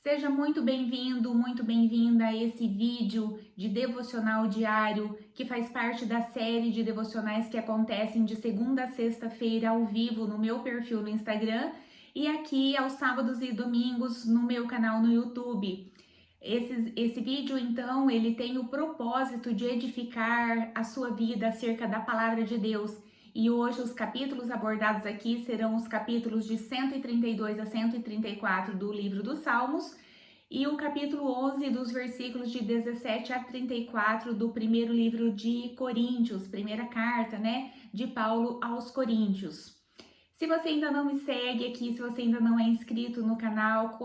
Seja muito bem-vindo, muito bem-vinda a esse vídeo de devocional diário que faz parte da série de devocionais que acontecem de segunda a sexta-feira ao vivo no meu perfil no Instagram e aqui aos sábados e domingos no meu canal no YouTube. Esse vídeo, então, ele tem o propósito de edificar a sua vida acerca da palavra de Deus. E hoje os capítulos abordados aqui serão os capítulos de 132 a 134 do livro dos Salmos e o capítulo 11 dos versículos de 17 a 34 do primeiro livro de Coríntios, primeira carta, né, de Paulo aos Coríntios. Se você ainda não me segue aqui, se você ainda não é inscrito no canal,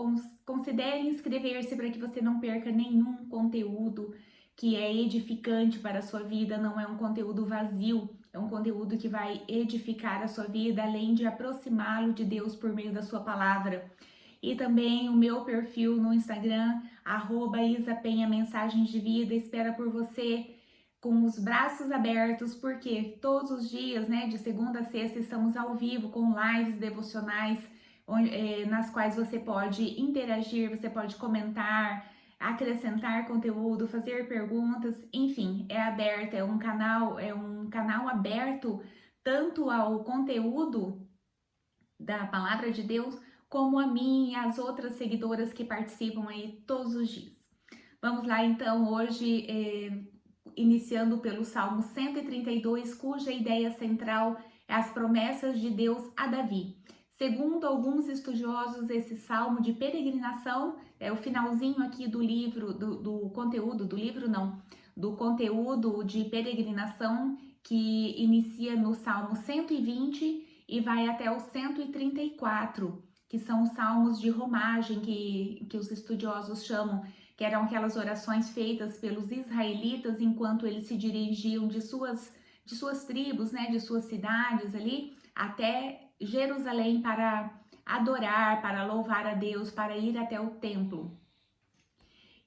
considere inscrever-se para que você não perca nenhum conteúdo que é edificante para a sua vida, não é um conteúdo vazio, é um conteúdo que vai edificar a sua vida, além de aproximá-lo de Deus por meio da sua palavra. E também o meu perfil no Instagram, @isapenha Mensagens de Vida, espera por você com os braços abertos, porque todos os dias, né, de segunda a sexta, estamos ao vivo com lives devocionais, nas quais você pode interagir, você pode comentar, acrescentar conteúdo, fazer perguntas, enfim, é aberto, é um canal aberto tanto ao conteúdo da palavra de Deus, como a mim e as outras seguidoras que participam aí todos os dias. Vamos lá então, hoje iniciando pelo Salmo 132, cuja ideia central é as promessas de Deus a Davi. Segundo alguns estudiosos, esse salmo de peregrinação é o finalzinho aqui do livro, do conteúdo, do livro não, do conteúdo de peregrinação que inicia no Salmo 120 e vai até o 134, que são os salmos de romagem que os estudiosos chamam, que eram aquelas orações feitas pelos israelitas enquanto eles se dirigiam de suas tribos, né, de suas cidades ali, até Jerusalém para adorar, para louvar a Deus, para ir até o templo.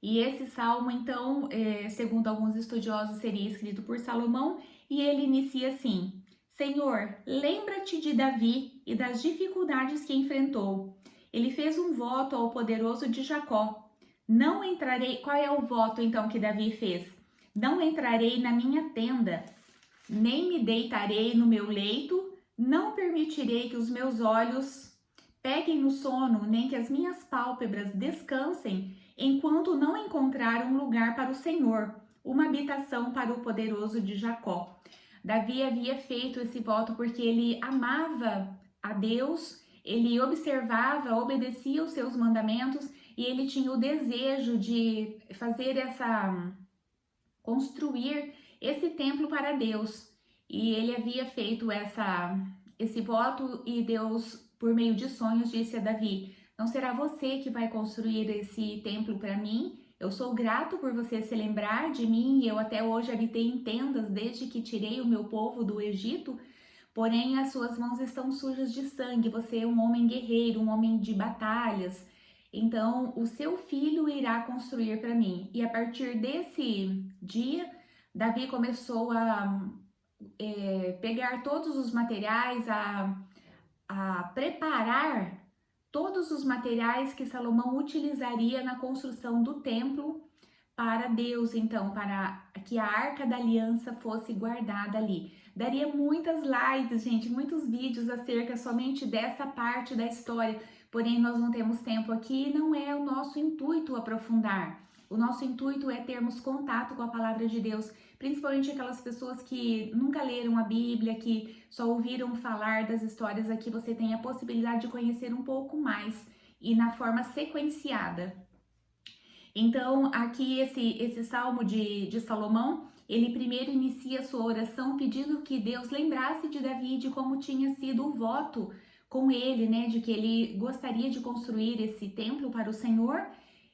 E esse salmo, então, segundo alguns estudiosos, seria escrito por Salomão, e ele inicia assim: Senhor, lembra-te de Davi e das dificuldades que enfrentou. Ele fez um voto ao poderoso de Jacó. Não entrarei. Qual é o voto então que Davi fez? Não entrarei na minha tenda, nem me deitarei no meu leito, não permitirei que os meus olhos peguem no sono, nem que as minhas pálpebras descansem, enquanto não encontrar um lugar para o Senhor, uma habitação para o poderoso de Jacó. Davi havia feito esse voto porque ele amava a Deus, ele observava, obedecia os seus mandamentos e ele tinha o desejo de construir esse templo para Deus. E ele havia feito esse voto e Deus, por meio de sonhos, disse a Davi: não será você que vai construir esse templo para mim? Eu sou grato por você se lembrar de mim, eu até hoje habitei em tendas desde que tirei o meu povo do Egito, porém as suas mãos estão sujas de sangue, você é um homem guerreiro, um homem de batalhas, então o seu filho irá construir para mim. E a partir desse dia, Davi começou a pegar todos os materiais, a preparar todos os materiais que Salomão utilizaria na construção do templo para Deus, então, para que a Arca da Aliança fosse guardada ali. Daria muitas lives, gente, muitos vídeos acerca somente dessa parte da história, porém nós não temos tempo aqui e não é o nosso intuito aprofundar. O nosso intuito é termos contato com a palavra de Deus, principalmente aquelas pessoas que nunca leram a Bíblia, que só ouviram falar das histórias. Aqui você tem a possibilidade de conhecer um pouco mais e na forma sequenciada. Então, aqui esse salmo de Salomão, ele primeiro inicia sua oração pedindo que Deus lembrasse de Davi de como tinha sido o voto com ele, né, de que ele gostaria de construir esse templo para o Senhor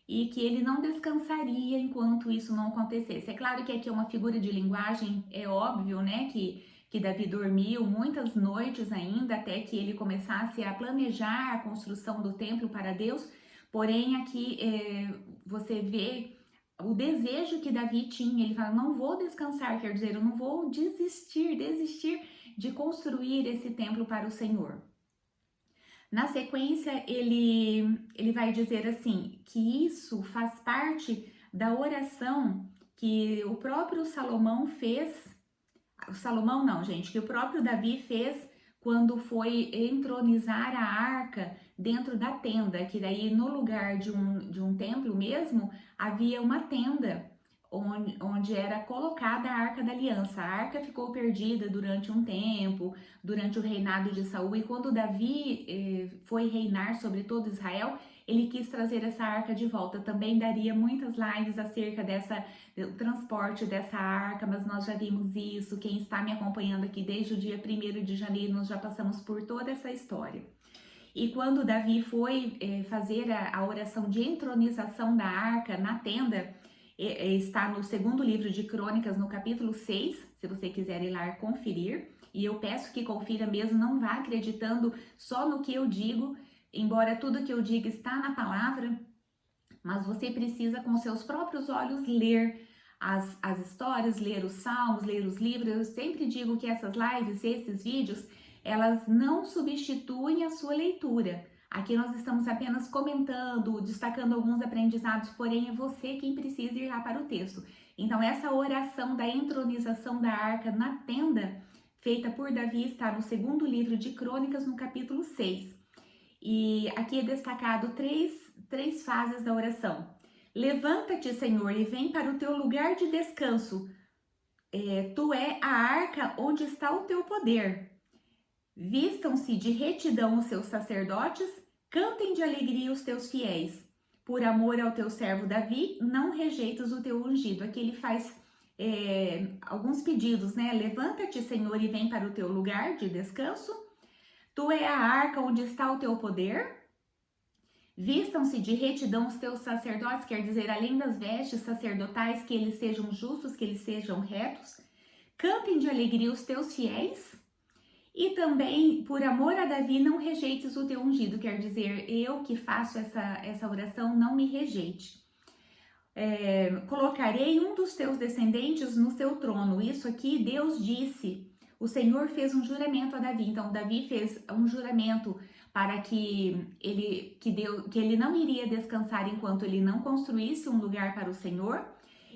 e que ele não descansaria enquanto isso não acontecesse. É claro que aqui é uma figura de linguagem, é óbvio, né, que Davi dormiu muitas noites ainda até que ele começasse a planejar a construção do templo para Deus, porém aqui você vê o desejo que Davi tinha. Ele fala: não vou descansar, quer dizer, eu não vou desistir de construir esse templo para o Senhor. Na sequência, ele vai dizer assim, que isso faz parte da oração que o próprio Salomão fez, o Salomão não, gente, que o próprio Davi fez quando foi entronizar a arca dentro da tenda, que daí no lugar de um templo mesmo, havia uma tenda onde era colocada a Arca da Aliança. A arca ficou perdida durante um tempo, durante o reinado de Saul, e quando Davi foi reinar sobre todo Israel, ele quis trazer essa arca de volta. Também daria muitas lives acerca do transporte dessa arca, mas nós já vimos isso. Quem está me acompanhando aqui desde o dia 1º de janeiro, nós já passamos por toda essa história. E quando Davi foi fazer a oração de entronização da arca na tenda, está no segundo livro de Crônicas, no capítulo 6, se você quiser ir lá conferir. E eu peço que confira mesmo, não vá acreditando só no que eu digo, embora tudo que eu digo está na palavra, mas você precisa com seus próprios olhos ler as histórias, ler os salmos, ler os livros. Eu sempre digo que essas lives, esses vídeos, elas não substituem a sua leitura. Aqui nós estamos apenas comentando, destacando alguns aprendizados, porém é você quem precisa ir lá para o texto. Então essa oração da entronização da arca na tenda, feita por Davi, está no segundo livro de Crônicas, no capítulo 6. E aqui é destacado três fases da oração. Levanta-te, Senhor, e vem para o teu lugar de descanso. Tu é a arca onde está o teu poder. Vistam-se de retidão os seus sacerdotes, cantem de alegria os teus fiéis. Por amor ao teu servo Davi, não rejeitas o teu ungido. Aqui ele faz alguns pedidos, né? Levanta-te, Senhor, e vem para o teu lugar de descanso. Tu é a arca onde está o teu poder. Vistam-se de retidão os teus sacerdotes, quer dizer, além das vestes sacerdotais, que eles sejam justos, que eles sejam retos. Cantem de alegria os teus fiéis. E também, por amor a Davi, não rejeites o teu ungido, quer dizer, eu que faço essa oração, não me rejeite. Colocarei um dos teus descendentes no seu trono. Isso aqui Deus disse. O Senhor fez um juramento a Davi. Então, Davi fez um juramento para que ele não iria descansar enquanto ele não construísse um lugar para o Senhor.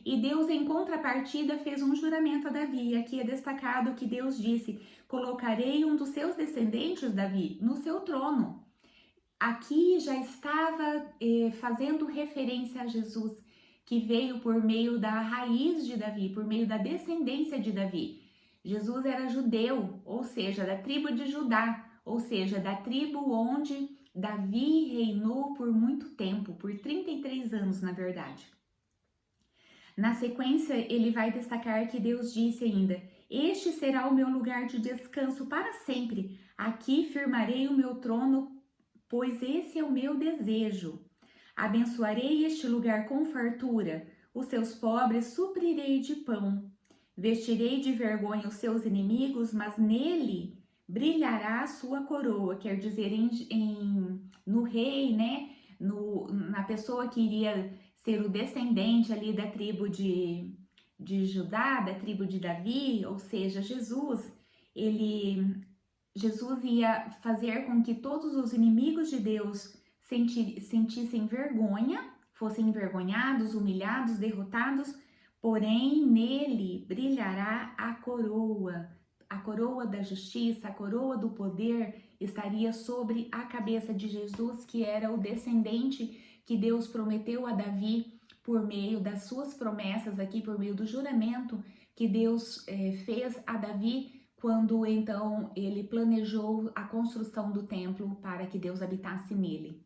E Deus, em contrapartida, fez um juramento a Davi. E aqui é destacado que Deus disse: colocarei um dos seus descendentes, Davi, no seu trono. Aqui já estava fazendo referência a Jesus, que veio por meio da raiz de Davi, por meio da descendência de Davi. Jesus era judeu, ou seja, da tribo de Judá, ou seja, da tribo onde Davi reinou por muito tempo, por 33 anos, na verdade. Na sequência, ele vai destacar que Deus disse ainda: este será o meu lugar de descanso para sempre. Aqui firmarei o meu trono, pois esse é o meu desejo. Abençoarei este lugar com fartura. Os seus pobres suprirei de pão. Vestirei de vergonha os seus inimigos, mas nele brilhará a sua coroa. Quer dizer, no rei, né? Na pessoa que iria ser o descendente ali da tribo de Judá, da tribo de Davi, ou seja, Jesus ia fazer com que todos os inimigos de Deus sentissem vergonha, fossem envergonhados, humilhados, derrotados, porém nele brilhará a coroa da justiça, a coroa do poder estaria sobre a cabeça de Jesus, que era o descendente que Deus prometeu a Davi por meio das suas promessas aqui, por meio do juramento que Deus fez a Davi quando então ele planejou a construção do templo para que Deus habitasse nele.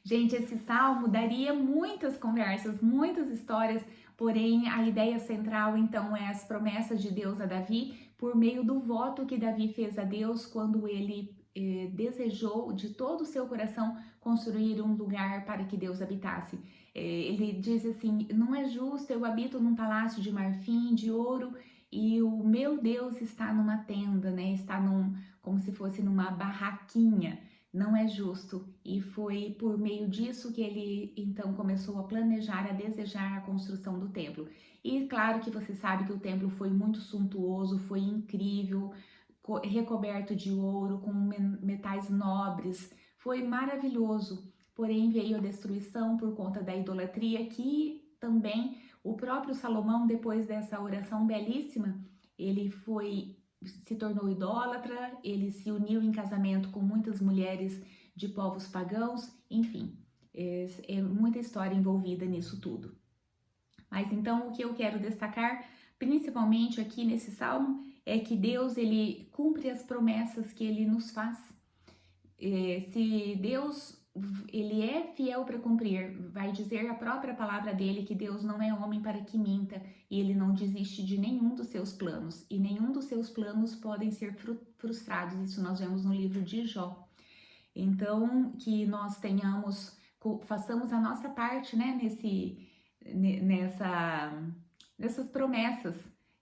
Gente, esse salmo daria muitas conversas, muitas histórias, porém a ideia central então é as promessas de Deus a Davi por meio do voto que Davi fez a Deus quando ele desejou de todo o seu coração construir um lugar para que Deus habitasse. Ele diz assim: não é justo, eu habito num palácio de marfim, de ouro, e o meu Deus está numa tenda, né? Está como se fosse numa barraquinha. Não é justo. E foi por meio disso que ele então começou a planejar, a desejar a construção do templo. E claro que você sabe que o templo foi muito suntuoso, foi incrível, recoberto de ouro, com metais nobres. Foi maravilhoso, porém veio a destruição por conta da idolatria, que também o próprio Salomão, depois dessa oração belíssima, ele se tornou idólatra, ele se uniu em casamento com muitas mulheres de povos pagãos, enfim, é muita história envolvida nisso tudo. Mas então o que eu quero destacar, principalmente aqui nesse salmo, é que Deus, ele cumpre as promessas que ele nos faz. Se Deus, ele é fiel para cumprir, vai dizer a própria palavra dele que Deus não é homem para que minta, e ele não desiste de nenhum dos seus planos, e nenhum dos seus planos podem ser frustrados. Isso nós vemos no livro de Jó. Então, que nós façamos a nossa parte, né, nessas promessas.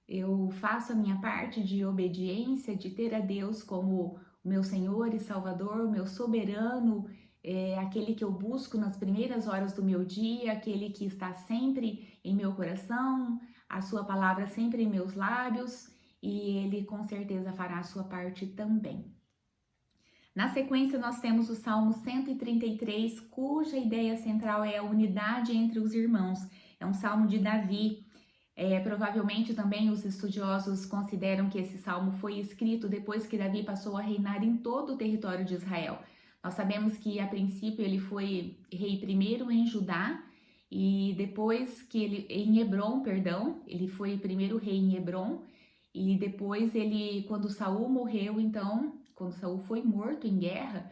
Eu faço a minha parte de obediência, de ter a Deus como o meu Senhor e Salvador, o meu soberano, aquele que eu busco nas primeiras horas do meu dia, aquele que está sempre em meu coração, a sua palavra sempre em meus lábios, e ele com certeza fará a sua parte também. Na sequência, nós temos o Salmo 133, cuja ideia central é a unidade entre os irmãos. É um salmo de Davi. Provavelmente também os estudiosos consideram que esse salmo foi escrito depois que Davi passou a reinar em todo o território de Israel. Nós sabemos que a princípio ele foi rei primeiro em Judá e depois em Hebrom, perdão, ele foi primeiro rei em Hebrom e depois quando Saul morreu, então, quando Saul foi morto em guerra,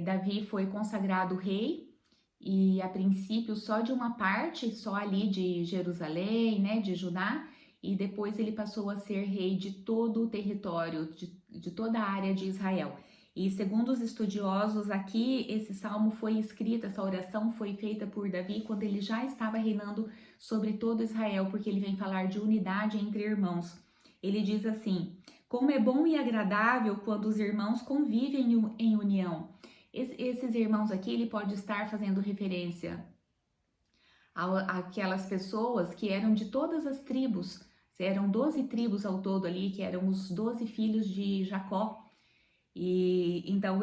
Davi foi consagrado rei. E a princípio só de uma parte, só ali de Jerusalém, né, de Judá, e depois ele passou a ser rei de todo o território, de toda a área de Israel. E segundo os estudiosos aqui, esse salmo foi escrito, essa oração foi feita por Davi quando ele já estava reinando sobre todo Israel, porque ele vem falar de unidade entre irmãos. Ele diz assim: como é bom e agradável quando os irmãos convivem em união. Esses irmãos aqui, ele pode estar fazendo referência àquelas pessoas que eram de todas as tribos, eram 12 tribos ao todo ali, que eram os 12 filhos de Jacó. E então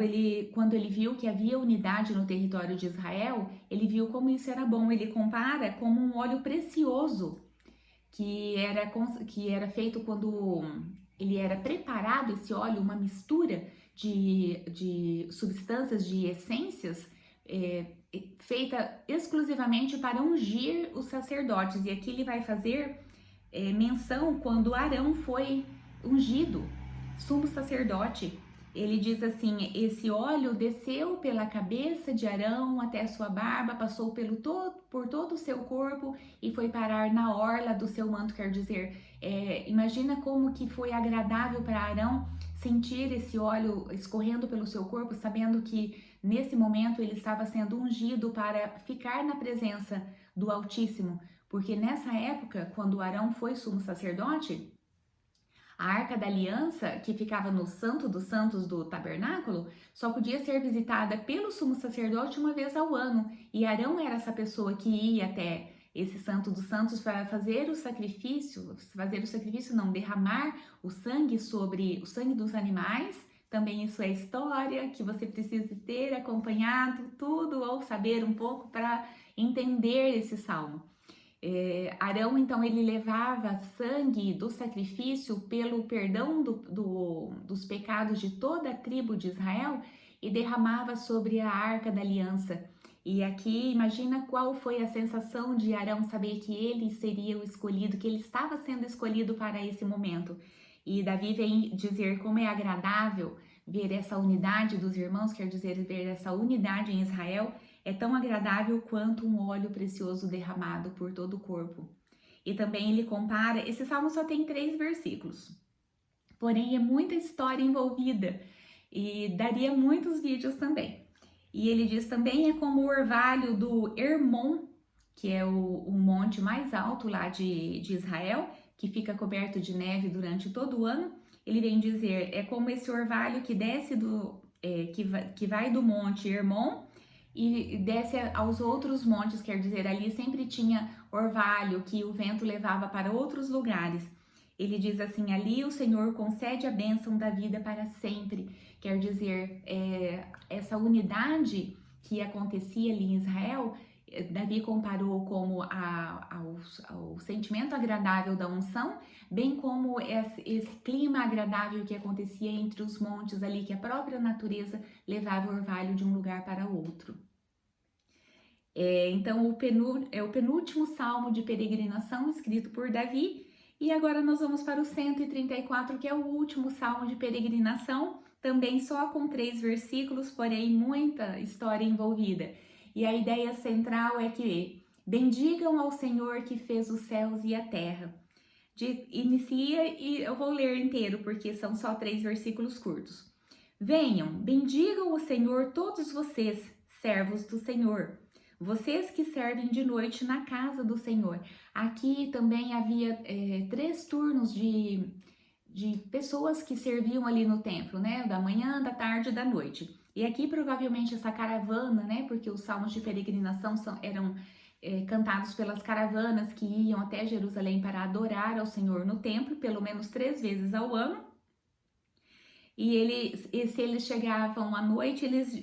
quando ele viu que havia unidade no território de Israel, ele viu como isso era bom. Ele compara como um óleo precioso que era feito quando ele era preparado, esse óleo, uma mistura de substâncias, de essências, feita exclusivamente para ungir os sacerdotes. E aqui ele vai fazer menção quando Arão foi ungido, sumo sacerdote. Ele diz assim: esse óleo desceu pela cabeça de Arão até a sua barba, passou por todo o seu corpo e foi parar na orla do seu manto. Quer dizer, imagina como que foi agradável para Arão sentir esse óleo escorrendo pelo seu corpo, sabendo que nesse momento ele estava sendo ungido para ficar na presença do Altíssimo. Porque nessa época, quando Arão foi sumo sacerdote, a Arca da Aliança, que ficava no Santo dos Santos do Tabernáculo, só podia ser visitada pelo sumo sacerdote uma vez ao ano. E Arão era essa pessoa que ia até esse Santo dos Santos para derramar o sangue sobre o sangue dos animais. Também isso é história que você precisa ter acompanhado tudo ou saber um pouco para entender esse salmo. Arão, então, ele levava sangue do sacrifício pelo perdão dos pecados de toda a tribo de Israel e derramava sobre a Arca da Aliança. E aqui, imagina qual foi a sensação de Arão saber que ele seria o escolhido, que ele estava sendo escolhido para esse momento. E Davi vem dizer como é agradável ver essa unidade dos irmãos, quer dizer, ver essa unidade em Israel, é tão agradável quanto um óleo precioso derramado por todo o corpo. E também ele compara, esse salmo só tem 3 versículos, porém é muita história envolvida e daria muitos vídeos também. E ele diz também é como o orvalho do Hermon, que é o monte mais alto lá de Israel, que fica coberto de neve durante todo o ano. Ele vem dizer, é como esse orvalho que desce que vai do monte Hermon e desce aos outros montes, quer dizer, ali sempre tinha orvalho que o vento levava para outros lugares. Ele diz assim: ali o Senhor concede a bênção da vida para sempre. Quer dizer, essa unidade que acontecia ali em Israel, Davi comparou como ao sentimento agradável da unção, bem como esse clima agradável que acontecia entre os montes ali, que a própria natureza levava o orvalho de um lugar para outro. Então, o penúltimo salmo de peregrinação escrito por Davi. E agora nós vamos para o 134, que é o último salmo de peregrinação, também só com 3 versículos, porém muita história envolvida. E a ideia central é que bendigam ao Senhor que fez os céus e a terra. Inicia e eu vou ler inteiro, porque são só 3 versículos curtos. Venham, bendigam o Senhor todos vocês, servos do Senhor. Vocês que servem de noite na casa do Senhor. Aqui também havia 3 turnos de pessoas que serviam ali no templo, né? Da manhã, da tarde e da noite. E aqui provavelmente essa caravana, né? Porque os salmos de peregrinação eram cantados pelas caravanas que iam até Jerusalém para adorar ao Senhor no templo, pelo menos 3 vezes ao ano. E se eles chegavam à noite, eles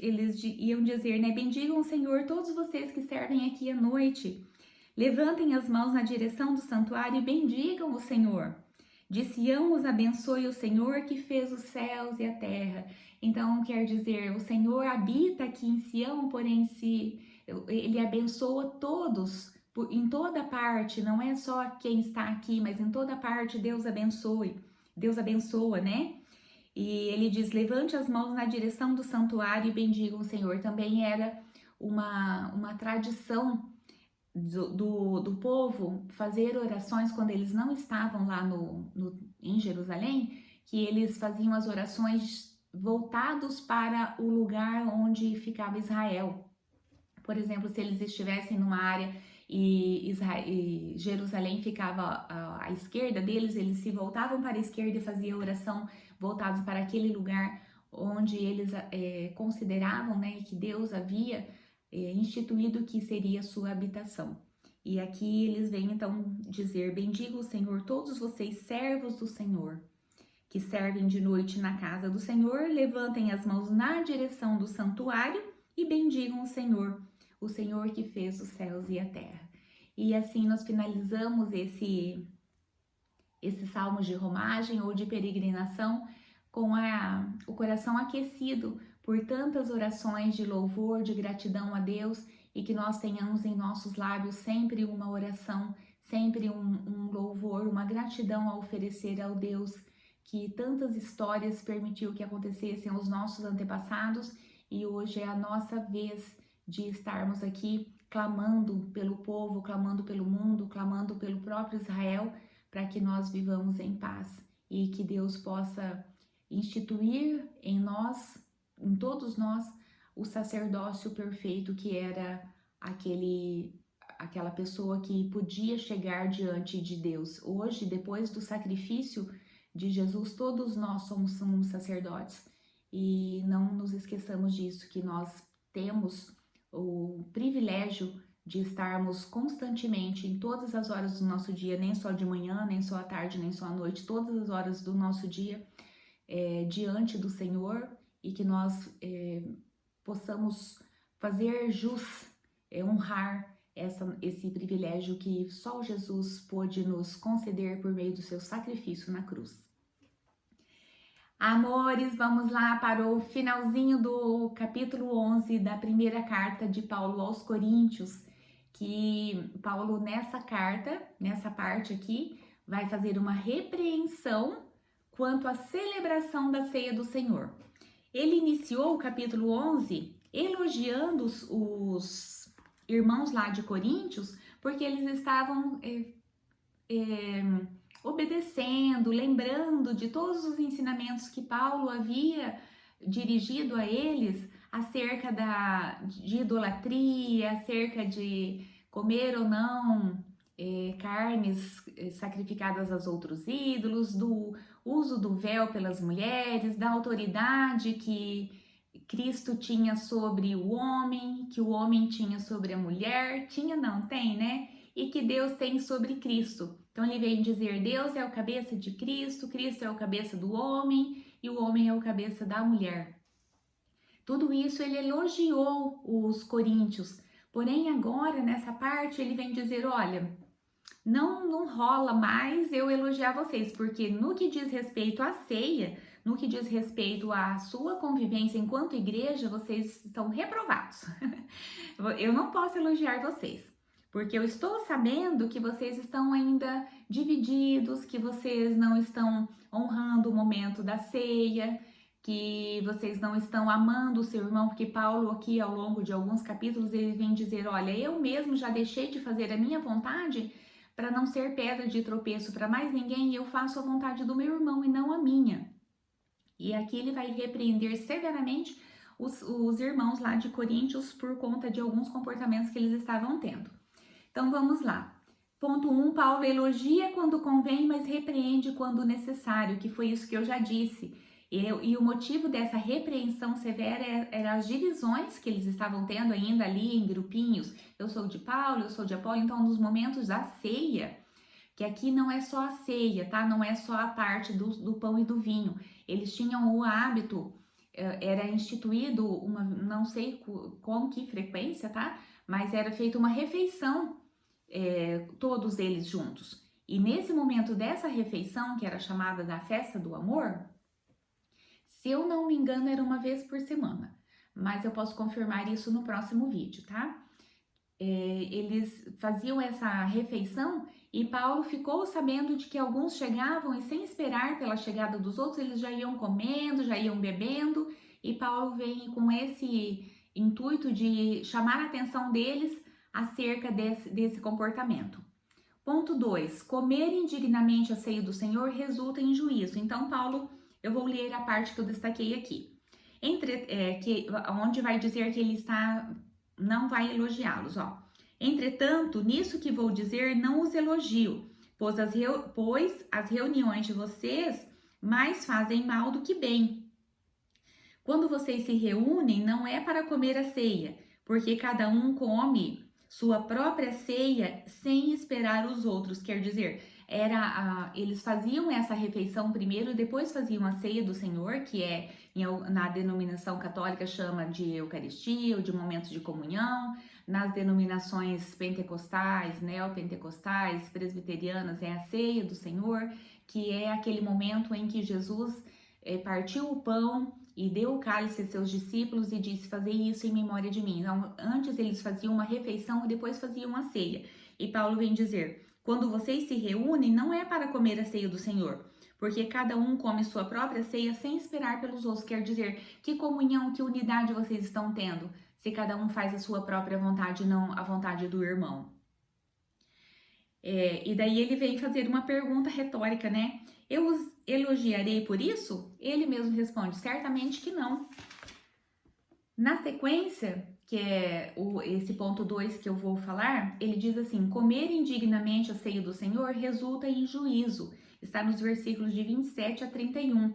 iam dizer, né? Bendigam o Senhor todos vocês que servem aqui à noite. Levantem as mãos na direção do santuário e bendigam o Senhor. De Sião os abençoe o Senhor que fez os céus e a terra. Então, quer dizer, o Senhor habita aqui em Sião, porém Ele abençoa todos, em toda parte, não é só quem está aqui, mas em toda parte Deus abençoa, né? E ele diz, levante as mãos na direção do santuário e bendigam o Senhor. Também era uma tradição do povo fazer orações quando eles não estavam lá em Jerusalém, que eles faziam as orações voltados para o lugar onde ficava Israel. Por exemplo, se eles estivessem numa área e Jerusalém ficava à esquerda deles, eles se voltavam para a esquerda e faziam oração voltados para aquele lugar onde eles consideravam, né, que Deus havia instituído que seria sua habitação. E aqui eles vêm então dizer, bendiga o Senhor todos vocês servos do Senhor, que servem de noite na casa do Senhor, levantem as mãos na direção do santuário e bendigam o Senhor que fez os céus e a terra. E assim nós finalizamos esse salmo de romagem ou de peregrinação com o coração aquecido por tantas orações de louvor, de gratidão a Deus, e que nós tenhamos em nossos lábios sempre uma oração, sempre um louvor, uma gratidão a oferecer ao Deus que tantas histórias permitiu que acontecessem aos nossos antepassados, e hoje é a nossa vez de estarmos aqui clamando pelo povo, clamando pelo mundo, clamando pelo próprio Israel, para que nós vivamos em paz e que Deus possa instituir em nós, em todos nós, o sacerdócio perfeito que era aquela pessoa que podia chegar diante de Deus. Hoje, depois do sacrifício de Jesus, todos nós somos sacerdotes, e não nos esqueçamos disso, que nós temos o privilégio de estarmos constantemente em todas as horas do nosso dia, nem só de manhã, nem só à tarde, nem só à noite, todas as horas do nosso dia diante do Senhor, e que nós possamos fazer jus, honrar esse privilégio que só Jesus pôde nos conceder por meio do seu sacrifício na cruz. Amores, vamos lá para o finalzinho do capítulo 11 da primeira carta de Paulo aos Coríntios, que Paulo nessa carta, nessa parte aqui, vai fazer uma repreensão quanto à celebração da ceia do Senhor. Ele iniciou o capítulo 11 elogiando os irmãos lá de Coríntios, porque eles estavam obedecendo, lembrando de todos os ensinamentos que Paulo havia dirigido a eles acerca de idolatria, acerca de comer ou não carnes sacrificadas aos outros ídolos, do uso do véu pelas mulheres, da autoridade que Cristo tinha sobre o homem, que o homem tinha sobre a mulher, tem, né? E que Deus tem sobre Cristo. Então ele vem dizer: Deus é o cabeça de Cristo, Cristo é o cabeça do homem e o homem é o cabeça da mulher. Tudo isso ele elogiou os coríntios. Porém, agora nessa parte ele vem dizer: olha, não rola mais eu elogiar vocês, porque no que diz respeito à ceia, no que diz respeito à sua convivência enquanto igreja, vocês estão reprovados. Eu não posso elogiar vocês, porque eu estou sabendo que vocês estão ainda divididos, que vocês não estão honrando o momento da ceia, que vocês não estão amando o seu irmão, porque Paulo aqui ao longo de alguns capítulos ele vem dizer: olha, eu mesmo já deixei de fazer a minha vontade para não ser pedra de tropeço para mais ninguém, e eu faço a vontade do meu irmão e não a minha. E aqui ele vai repreender severamente os irmãos lá de Coríntios por conta de alguns comportamentos que eles estavam tendo. Então vamos lá. Ponto 1, Paulo elogia quando convém, mas repreende quando necessário, que foi isso que eu já disse. E o motivo dessa repreensão severa era as divisões que eles estavam tendo ainda ali em grupinhos. Eu sou de Paulo, eu sou de Apolo. Então, nos momentos da ceia, que aqui não é só a ceia, tá? Não é só a parte do pão e do vinho. Eles tinham o hábito, era instituído não sei com que frequência, tá? Mas era feita uma refeição, todos eles juntos. E nesse momento dessa refeição, que era chamada da festa do amor, se eu não me engano, era uma vez por semana, mas eu posso confirmar isso no próximo vídeo, tá? Eles faziam essa refeição e Paulo ficou sabendo de que alguns chegavam e sem esperar pela chegada dos outros, eles já iam comendo, já iam bebendo, e Paulo vem com esse intuito de chamar a atenção deles acerca desse comportamento. Ponto 2, comer indignamente a ceia do Senhor resulta em juízo. Então Paulo, eu vou ler a parte que eu destaquei aqui, onde vai dizer que ele não vai elogiá-los, ó. Entretanto, nisso que vou dizer, não os elogio, pois as reuniões de vocês mais fazem mal do que bem. Quando vocês se reúnem, não é para comer a ceia, porque cada um come sua própria ceia sem esperar os outros, quer dizer, eles faziam essa refeição primeiro e depois faziam a ceia do Senhor, que na denominação católica chama de Eucaristia ou de momento de comunhão. Nas denominações pentecostais, neopentecostais, presbiterianas, é a ceia do Senhor, que é aquele momento em que Jesus partiu o pão e deu o cálice a seus discípulos e disse: fazer isso em memória de mim. Então, antes eles faziam uma refeição e depois faziam a ceia. E Paulo vem dizer: quando vocês se reúnem, não é para comer a ceia do Senhor, porque cada um come sua própria ceia sem esperar pelos outros. Quer dizer, que comunhão, que unidade vocês estão tendo, se cada um faz a sua própria vontade, não a vontade do irmão. E daí ele vem fazer uma pergunta retórica, né? Eu os elogiarei por isso? Ele mesmo responde: certamente que não. Na sequência, que é esse ponto 2 que eu vou falar, ele diz assim: comer indignamente a ceia do Senhor resulta em juízo. Está nos versículos de 27 a 31.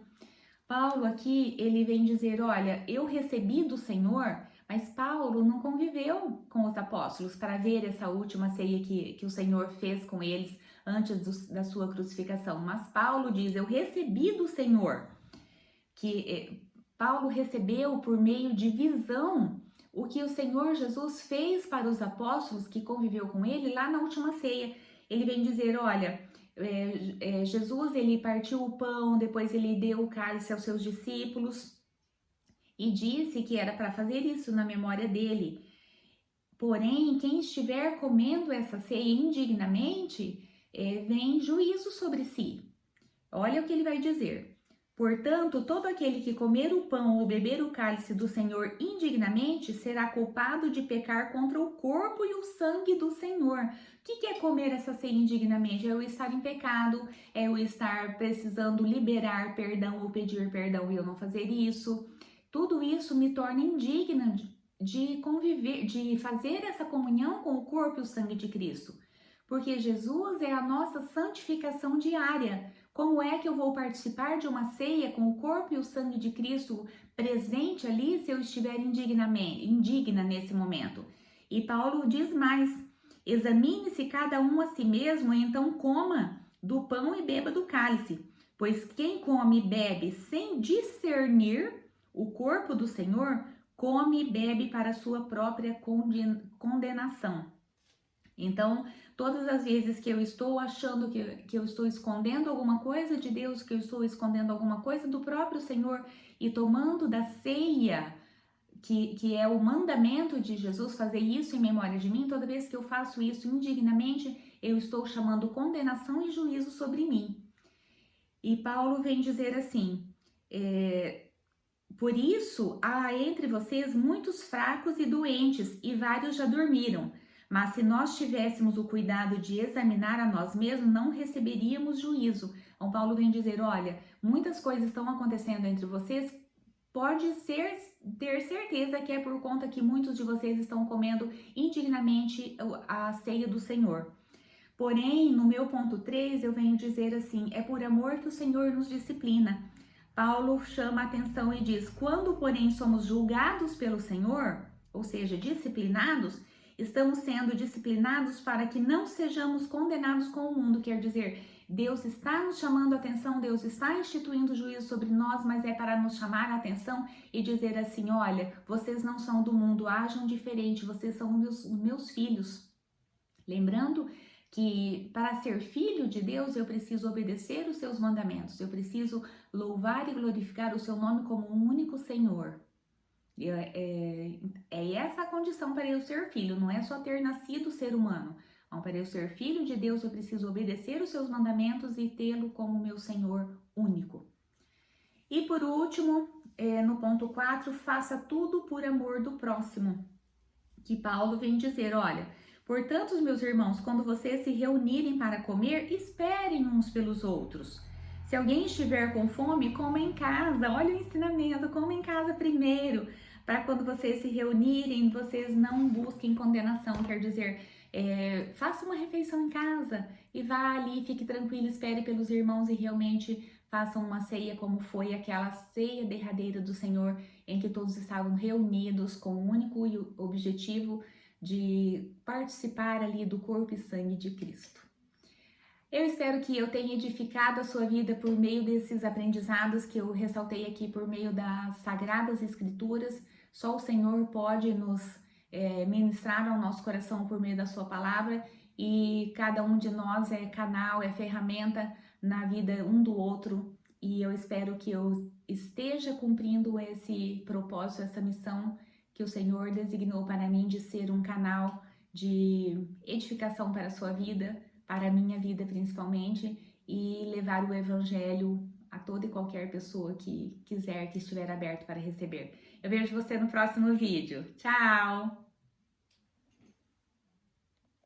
Paulo aqui, ele vem dizer: olha, eu recebi do Senhor, mas Paulo não conviveu com os apóstolos para ver essa última ceia que o Senhor fez com eles antes da sua crucificação. Mas Paulo diz: eu recebi do Senhor, que Paulo recebeu por meio de visão o que o Senhor Jesus fez para os apóstolos que conviveu com ele lá na última ceia. Ele vem dizer: olha, Jesus, ele partiu o pão, depois ele deu o cálice aos seus discípulos e disse que era para fazer isso na memória dele. Porém, quem estiver comendo essa ceia indignamente, vem juízo sobre si. Olha o que ele vai dizer: portanto, todo aquele que comer o pão ou beber o cálice do Senhor indignamente será culpado de pecar contra o corpo e o sangue do Senhor. O que é comer essa ceia indignamente? É eu estar em pecado, é eu estar precisando liberar perdão ou pedir perdão e eu não fazer isso. Tudo isso me torna indigna de conviver, de fazer essa comunhão com o corpo e o sangue de Cristo. Porque Jesus é a nossa santificação diária. Como é que eu vou participar de uma ceia com o corpo e o sangue de Cristo presente ali se eu estiver indigna nesse momento? E Paulo diz mais: Examine-se cada um a si mesmo, e então coma do pão e beba do cálice. Pois quem come e bebe sem discernir o corpo do Senhor, come e bebe para a sua própria condenação. Então, todas as vezes que eu estou achando que eu estou escondendo alguma coisa de Deus, que eu estou escondendo alguma coisa do próprio Senhor e tomando da ceia, que é o mandamento de Jesus, fazer isso em memória de mim, toda vez que eu faço isso indignamente, eu estou chamando condenação e juízo sobre mim. E Paulo vem dizer assim, por isso há entre vocês muitos fracos e doentes, e vários já dormiram. Mas se nós tivéssemos o cuidado de examinar a nós mesmos, não receberíamos juízo. Então Paulo vem dizer, olha, muitas coisas estão acontecendo entre vocês, pode ter certeza que é por conta que muitos de vocês estão comendo indignamente a ceia do Senhor. Porém, no meu ponto 3, eu venho dizer assim, é por amor que o Senhor nos disciplina. Paulo chama a atenção e diz, quando, porém, somos julgados pelo Senhor, ou seja, disciplinados, estamos sendo disciplinados para que não sejamos condenados com o mundo, quer dizer, Deus está nos chamando a atenção, Deus está instituindo juízo sobre nós, mas é para nos chamar a atenção e dizer assim, olha, vocês não são do mundo, ajam diferente, vocês são meus filhos. Lembrando que para ser filho de Deus eu preciso obedecer os seus mandamentos, eu preciso louvar e glorificar o seu nome como um único Senhor. É essa a condição para eu ser filho, não é só ter nascido ser humano. Então, para eu ser filho de Deus eu preciso obedecer os seus mandamentos e tê-lo como meu Senhor único. E por último, no ponto 4, faça tudo por amor do próximo, que Paulo vem dizer, olha, portanto, meus irmãos, quando vocês se reunirem para comer, esperem uns pelos outros. Se alguém estiver com fome, coma em casa. Olha o ensinamento, coma em casa primeiro, para quando vocês se reunirem, vocês não busquem condenação, quer dizer, faça uma refeição em casa e vá ali, fique tranquilo, espere pelos irmãos e realmente façam uma ceia como foi aquela ceia derradeira do Senhor, em que todos estavam reunidos com o único objetivo de participar ali do corpo e sangue de Cristo. Eu espero que eu tenha edificado a sua vida por meio desses aprendizados que eu ressaltei aqui por meio das Sagradas Escrituras. Só o Senhor pode nos ministrar ao nosso coração por meio da sua palavra e cada um de nós é canal, é ferramenta na vida um do outro. E eu espero que eu esteja cumprindo esse propósito, essa missão que o Senhor designou para mim de ser um canal de edificação para a sua vida, para a minha vida principalmente, e levar o Evangelho a toda e qualquer pessoa que quiser, que estiver aberto para receber. Eu vejo você no próximo vídeo. Tchau!